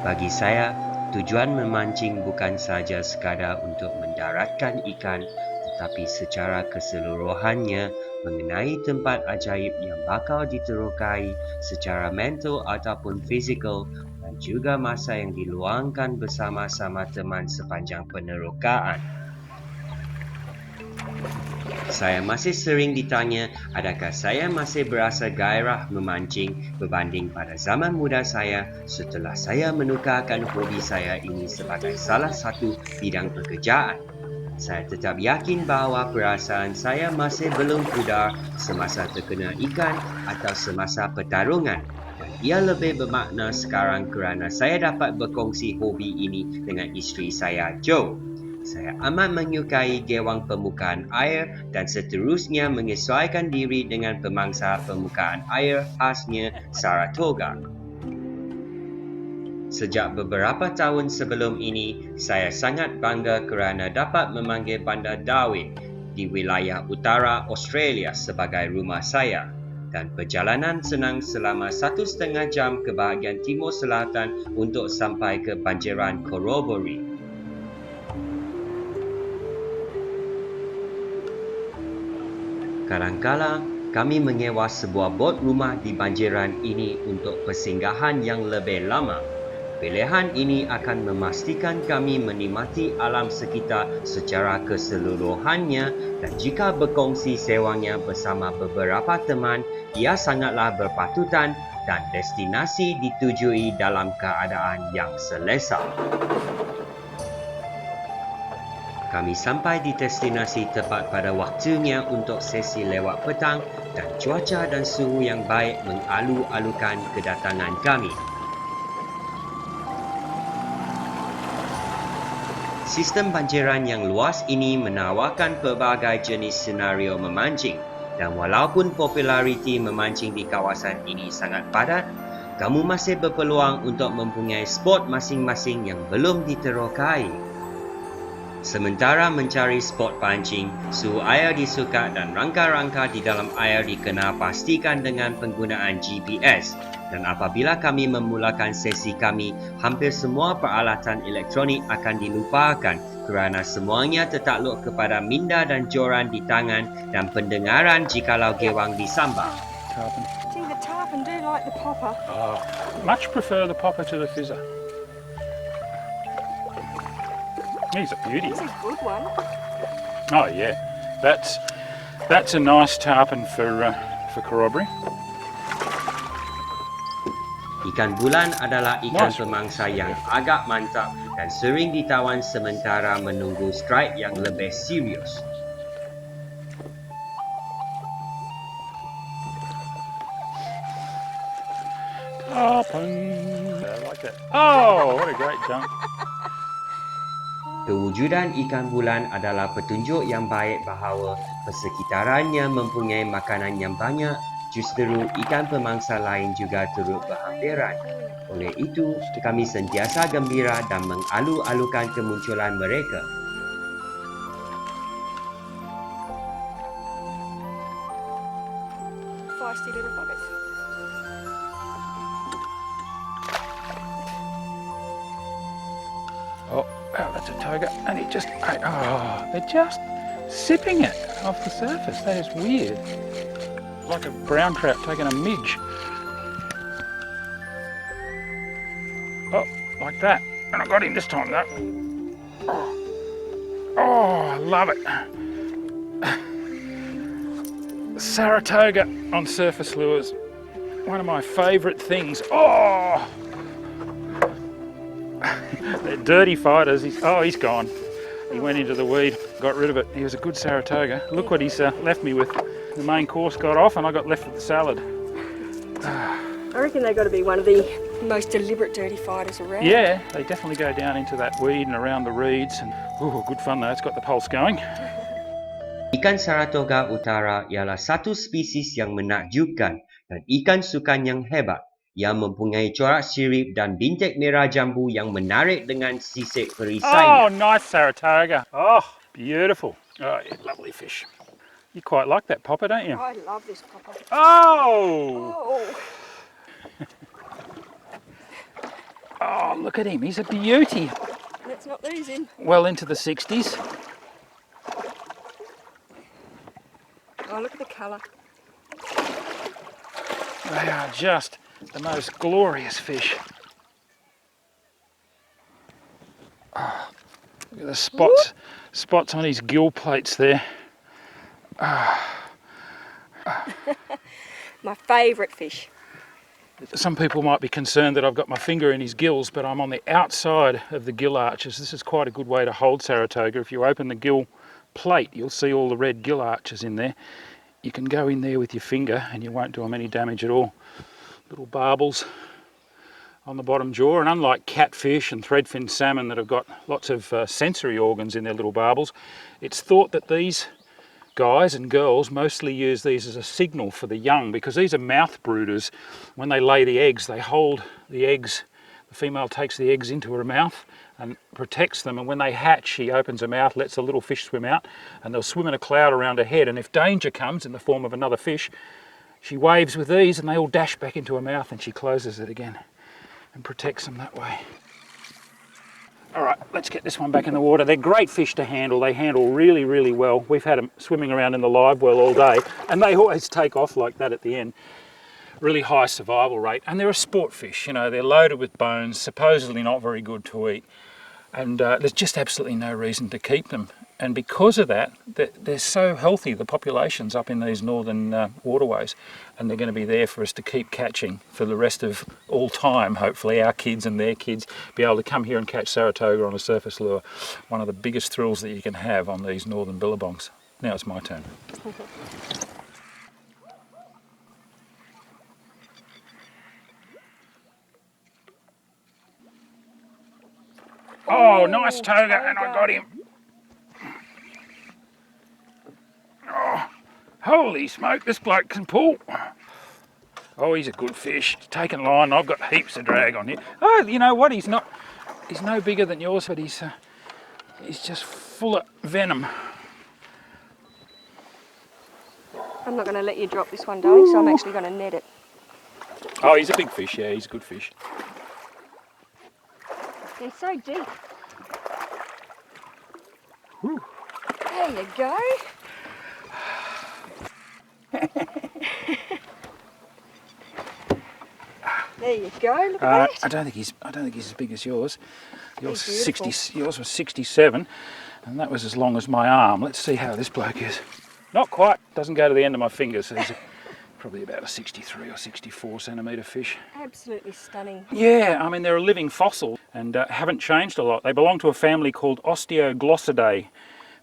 Bagi saya, tujuan memancing bukan sahaja sekadar untuk mendaratkan ikan, tetapi secara keseluruhannya mengenai tempat ajaib yang bakal diterokai secara mental ataupun fizikal dan juga masa yang diluangkan bersama-sama teman sepanjang penerokaan. Saya masih sering ditanya adakah saya masih berasa gairah memancing berbanding pada zaman muda saya setelah saya menukarkan hobi saya ini sebagai salah satu bidang pekerjaan. Saya tetap yakin bahawa perasaan saya masih belum pudar semasa terkena ikan atau semasa pertarungan. Dan ia lebih bermakna sekarang kerana saya dapat berkongsi hobi ini dengan isteri saya, Jo. Saya amat menyukai gewang permukaan air dan seterusnya menyesuaikan diri dengan pemangsa permukaan air khasnya Saratoga. Sejak beberapa tahun sebelum ini, saya sangat bangga kerana dapat memanggil bandar Darwin di wilayah Utara Australia sebagai rumah saya. Dan perjalanan senang selama 1,5 jam ke bahagian timur selatan untuk sampai ke banjiran Corroboree. Kadangkala, kami menyewa sebuah bot rumah di banjiran ini untuk persinggahan yang lebih lama. Pilihan ini akan memastikan kami menikmati alam sekitar secara keseluruhannya dan jika berkongsi sewanya bersama beberapa teman, ia sangatlah berpatutan dan destinasi ditujui dalam keadaan yang selesa. Kami sampai di destinasi tepat pada waktunya untuk sesi lewat petang dan cuaca dan suhu yang baik mengalu-alukan kedatangan kami. Sistem banjiran yang luas ini menawarkan pelbagai jenis senario memancing dan walaupun populariti memancing di kawasan ini sangat padat, kamu masih berpeluang untuk mempunyai spot masing-masing yang belum diterokai. Sementara mencari spot pancing, suhu air disukat dan rangka-rangka di dalam air dikena pastikan dengan penggunaan GPS. Dan apabila kami memulakan sesi kami, hampir semua peralatan elektronik akan dilupakan kerana semuanya tertakluk kepada minda dan joran di tangan dan pendengaran jikalau gewang disambar. Tarpon. Gee, the tarpon do like the popper. Oh, much prefer the popper to the fizzer. He's a beauty. He's a good one. Oh yeah, that's a nice tarpon for Corroboree. Ikan bulan adalah ikan Nice. pemangsa yang agak mantap dan sering ditawan sementara menunggu strike yang lebih serius. Tarpon. I like that. Oh, what a great jump. Kewujudan ikan bulan adalah petunjuk yang baik bahawa persekitarannya mempunyai makanan yang banyak, justru ikan pemangsa lain juga turut berhampiran. Oleh itu, kami sentiasa gembira dan mengalu-alukan kemunculan mereka. Feisty little buggers. Oh, that's a toga, and it just, they're just sipping it off the surface. That is weird. Like a brown trout taking a midge. Oh, like that. And I got him this time though. Oh, I love it. Saratoga on surface lures. One of my favourite things. Oh! They're dirty fighters. He's gone. He went into the weed, got rid of it. He was a good Saratoga. Look what he's left me with. The main course got off and I got left with the salad. I reckon they've got to be one of the most deliberate dirty fighters around. Yeah, they definitely go down into that weed and around the reeds. And good fun though, it's got the pulse going. Ikan Saratoga Utara ialah satu spesies yang menakjubkan dan ikan sukan yang hebat. Ia mempunyai corak sirip dan bintik merah jambu yang menarik dengan sisik perisainya. Oh, nice Saratoga. Oh, beautiful. Oh, yeah, lovely fish. You quite like that popper, don't you? I love this popper. Oh! Oh, Oh, look at him. He's a beauty. Let's not lose him. Well into the 60s. Oh, look at the colour. They are just the most glorious fish. Oh, look at the spots on his gill plates there. My favourite fish. Some people might be concerned that I've got my finger in his gills, but I'm on the outside of the gill arches. This is quite a good way to hold Saratoga. If you open the gill plate, you'll see all the red gill arches in there. You can go in there with your finger and you won't do them any damage at all. Little barbels on the bottom jaw, and unlike catfish and threadfin salmon that have got lots of sensory organs in their little barbels, it's thought that these guys and girls mostly use these as a signal for the young, because these are mouth brooders. When they lay the eggs, they hold the eggs. The female takes the eggs into her mouth and protects them, and when they hatch, she opens her mouth, lets the little fish swim out, and they'll swim in a cloud around her head, and if danger comes in the form of another fish, she waves with these and they all dash back into her mouth, and she closes it again and protects them that way. All right, let's get this one back in the water. They're great fish to handle. They handle really, really well. We've had them swimming around in the live well all day, and they always take off like that at the end. Really high survival rate. And they're a sport fish, you know, they're loaded with bones, supposedly not very good to eat. And there's just absolutely no reason to keep them. And because of that, they're so healthy, the populations up in these northern waterways, and they're going to be there for us to keep catching for the rest of all time. Hopefully our kids and their kids be able to come here and catch Saratoga on a surface lure. One of the biggest thrills that you can have on these northern billabongs. Now it's my turn. Oh, nice toga, and I got him. Oh, holy smoke, this bloke can pull. Oh, he's a good fish. He's taking line. I've got heaps of drag on here. Oh, you know what? He's no bigger than yours, but he's just full of venom. I'm not going to let you drop this one, darling, so I'm actually going to net it. Oh, he's a big fish. Yeah, he's a good fish. They're so deep. Whew. There you go. There you go. Look at that. I don't think he's as big as yours. Yours He's beautiful. yours was 67, and that was as long as my arm. Let's see how this bloke is. Not quite. Doesn't go to the end of my fingers. So he's probably about a 63 or 64 centimetre fish. Absolutely stunning. Yeah, I mean they're a living fossil and haven't changed a lot. They belong to a family called Osteoglossidae.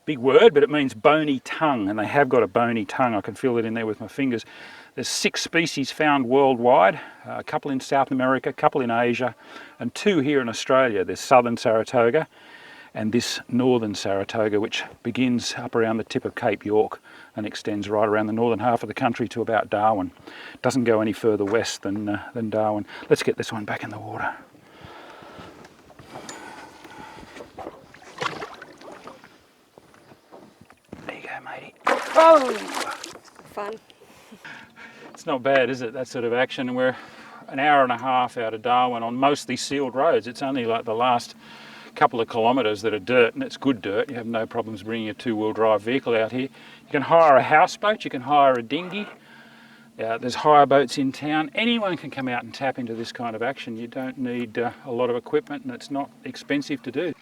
Big word, but it means bony tongue, and they have got a bony tongue. I can feel it in there with my fingers. There's 6 species found worldwide, a couple in South America, a couple in Asia, and 2 here in Australia. There's southern Saratoga and this northern Saratoga, which begins up around the tip of Cape York and extends right around the northern half of the country to about Darwin. Doesn't go any further west than Darwin. Let's get this one back in the water. There you go, matey. Oh! Fun. It's not bad, is it, that sort of action? And we're an hour and a half out of Darwin on mostly sealed roads. It's only like the last couple of kilometres that are dirt, and it's good dirt. You have no problems bringing a 2-wheel drive vehicle out here. You can hire a houseboat, you can hire a dinghy. There's hire boats in town. Anyone can come out and tap into this kind of action. You don't need a lot of equipment, and it's not expensive to do.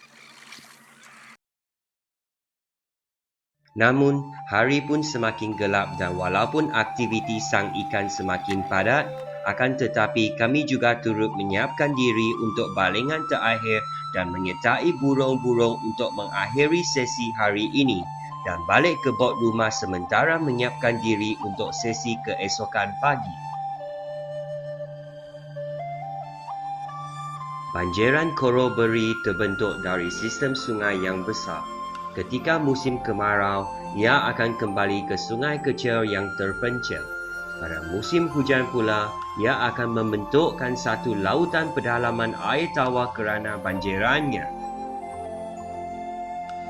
Namun, hari pun semakin gelap dan walaupun aktiviti sang ikan semakin padat, akan tetapi kami juga turut menyiapkan diri untuk balingan terakhir dan menyertai burung-burung untuk mengakhiri sesi hari ini dan balik ke bot rumah sementara menyiapkan diri untuk sesi keesokan pagi. Banjiran Corroboree terbentuk dari sistem sungai yang besar. Ketika musim kemarau, ia akan kembali ke sungai kecil yang terpencil. Pada musim hujan pula, ia akan membentukkan satu lautan pedalaman air tawar kerana banjirannya.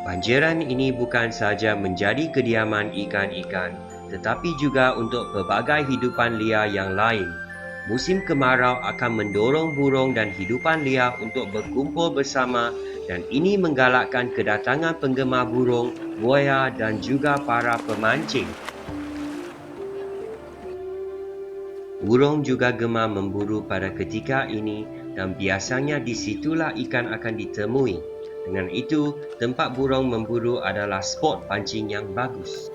Banjiran ini bukan sahaja menjadi kediaman ikan-ikan, tetapi juga untuk pelbagai hidupan liar yang lain. Musim kemarau akan mendorong burung dan hidupan liar untuk berkumpul bersama dan ini menggalakkan kedatangan penggemar burung, buaya dan juga para pemancing. Burung juga gemar memburu pada ketika ini dan biasanya di situlah ikan akan ditemui. Dengan itu, tempat burung memburu adalah spot pancing yang bagus.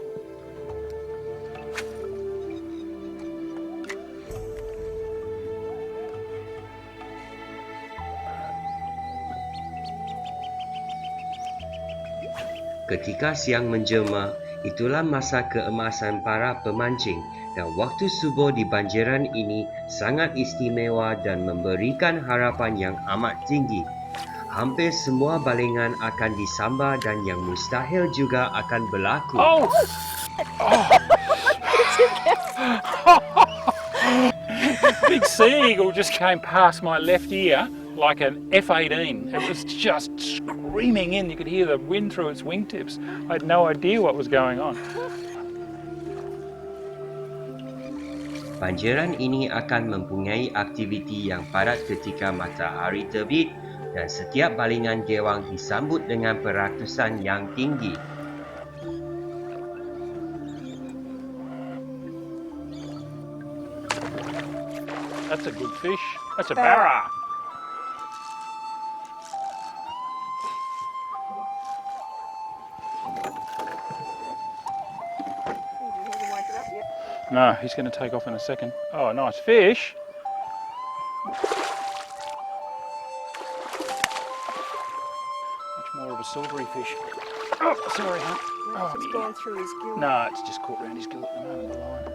Ketika siang menjelma, itulah masa keemasan para pemancing dan waktu subuh di banjiran ini sangat istimewa dan memberikan harapan yang amat tinggi. Hampir semua balingan akan disambar dan yang mustahil juga akan berlaku. Oh! Big sea eagle just came past my left ear like an F-18. It was just screaming in. You could hear the wind through its wingtips. I had no idea what was going on. Banjiran ini akan mempunyai aktiviti yang padat ketika matahari terbit dan setiap balingan gewang disambut dengan peratusan yang tinggi. That's a good fish. That's a barra. No, he's going to take off in a second. Oh, a nice fish. Much more of a silvery fish. Oh, sorry, huh? No, it's gone through his gill. No, it's just caught around his gill at the moment, the line.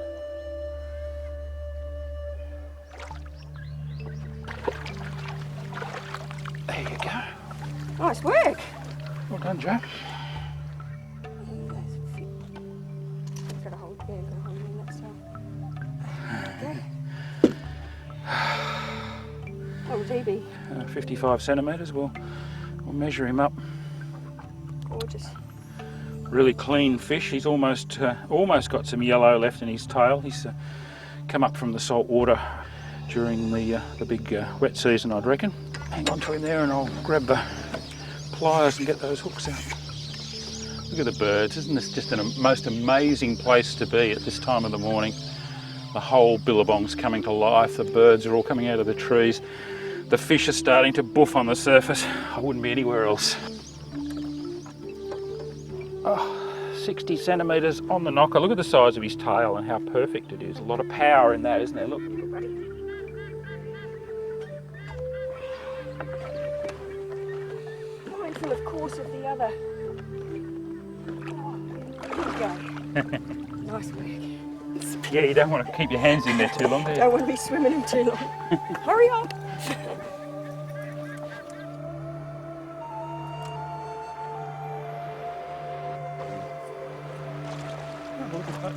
There you go. Nice work. Well done, Joe. Got a hold there, got a hold in that stuff. Okay. What would he be? 55 centimetres. We'll measure him up. Gorgeous. Really clean fish. He's almost got some yellow left in his tail. He's come up from the salt water during the big wet season, I'd reckon. Hang on to him there and I'll grab the pliers and get those hooks out. Look at the birds. Isn't this just the most amazing place to be at this time of the morning? The whole Billabong's coming to life. The birds are all coming out of the trees. The fish are starting to boof on the surface. I wouldn't be anywhere else. Oh, 60 centimetres on the knocker. Look at the size of his tail and how perfect it is. A lot of power in that, isn't there? Look. Mindful, of course, of the other. Oh, here we go. Nice work. Yeah, you don't want to keep your hands in there too long, do you? Don't want to be swimming in too long. Hurry up.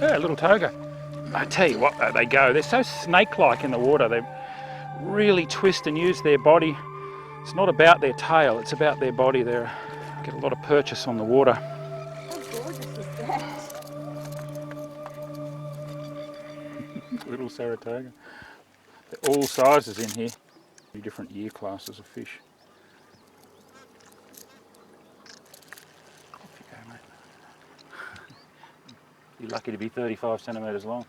Yeah, a little toga. I tell you what, though, they go. They're so snake-like in the water. They really twist and use their body. It's not about their tail, it's about their body. They get a lot of purchase on the water. How gorgeous is that? Little Saratoga. They're all sizes in here. Different year classes of fish. Off you go, mate. You're lucky to be 35 centimetres long.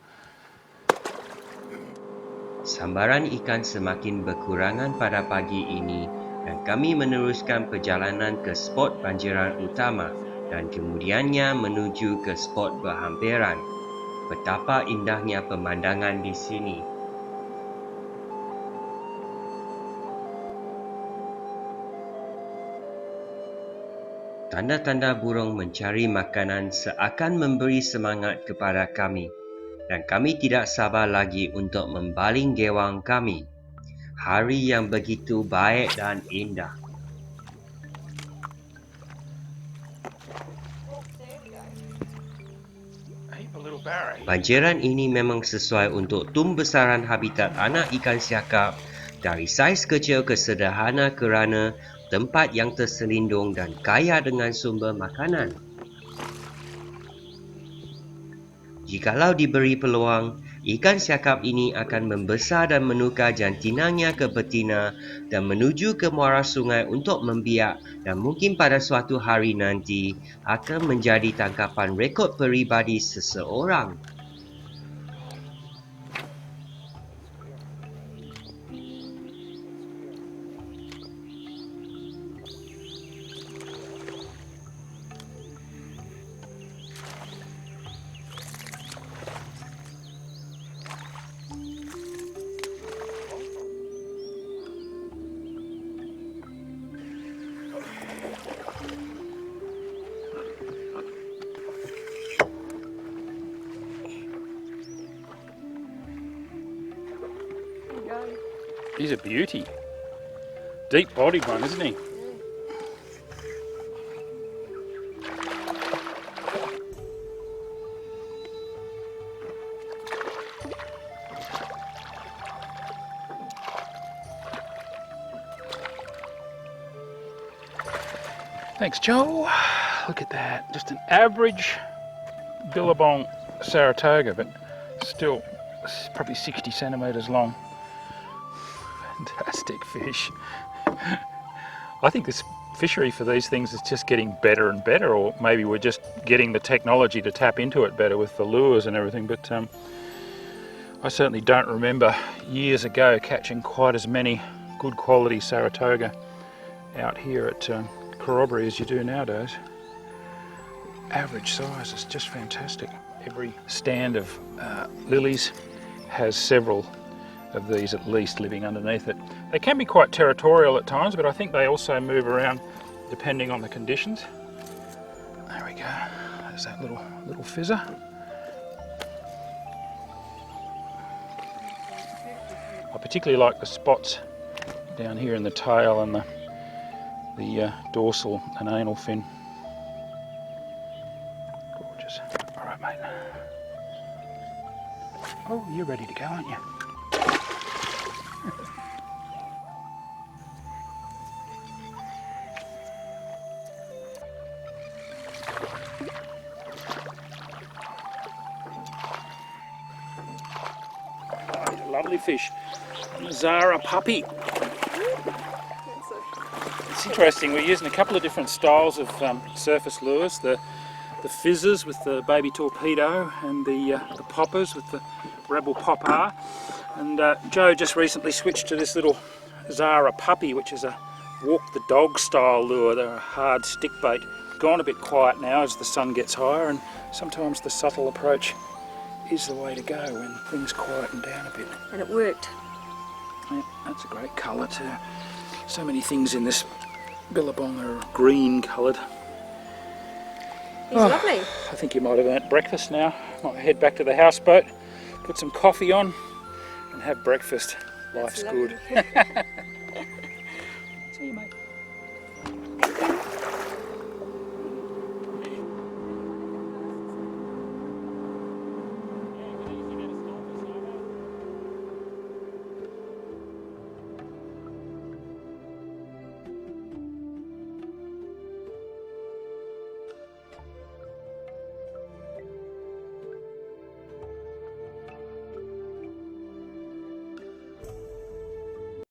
Sambaran ikan semakin berkurangan pada pagi ini dan kami meneruskan perjalanan ke spot banjiran utama dan kemudiannya menuju ke spot berhampiran. Betapa indahnya pemandangan di sini. Tanda-tanda burung mencari makanan seakan memberi semangat kepada kami dan kami tidak sabar lagi untuk membaling gewang kami. Hari yang begitu baik dan indah. Banjiran ini memang sesuai untuk tumbesaran habitat anak ikan siakap dari saiz kecil ke sederhana kerana tempat yang terselindung dan kaya dengan sumber makanan. Jikalau diberi peluang, Ikan siakap ini akan membesar dan menukar jantinanya ke betina dan menuju ke muara sungai untuk membiak dan mungkin pada suatu hari nanti akan menjadi tangkapan rekod peribadi seseorang. He's a beauty. Deep-bodied one, isn't he? Thanks, Joel. Look at that. Just an average Billabong Saratoga, but still probably 60 centimetres long. Fantastic fish. I think this fishery for these things is just getting better and better, or maybe we're just getting the technology to tap into it better with the lures and everything, but I certainly don't remember years ago catching quite as many good quality Saratoga out here at Corroboree as you do nowadays. Average size is just fantastic. Every stand of lilies has several of these at least living underneath it. They can be quite territorial at times, but I think they also move around depending on the conditions. There we go. There's that little fizzer. I particularly like the spots down here in the tail and the dorsal and anal fin. Gorgeous. All right, mate. Oh, you're ready to go, aren't you? Lovely fish. Zara puppy. It's interesting, we're using a couple of different styles of surface lures. The fizzers with the baby torpedo and the poppers with the rebel popper. And Joe just recently switched to this little Zara puppy, which is a walk the dog style lure. They're a hard stick bait. Gone a bit quiet now as the sun gets higher, and sometimes the subtle approach is the way to go when things quieten down a bit. And it worked. Yeah, that's a great colour too. So many things in this Billabong are green coloured. He's lovely. I think you might have earned breakfast now. Might head back to the houseboat, put some coffee on and have breakfast. Life's good.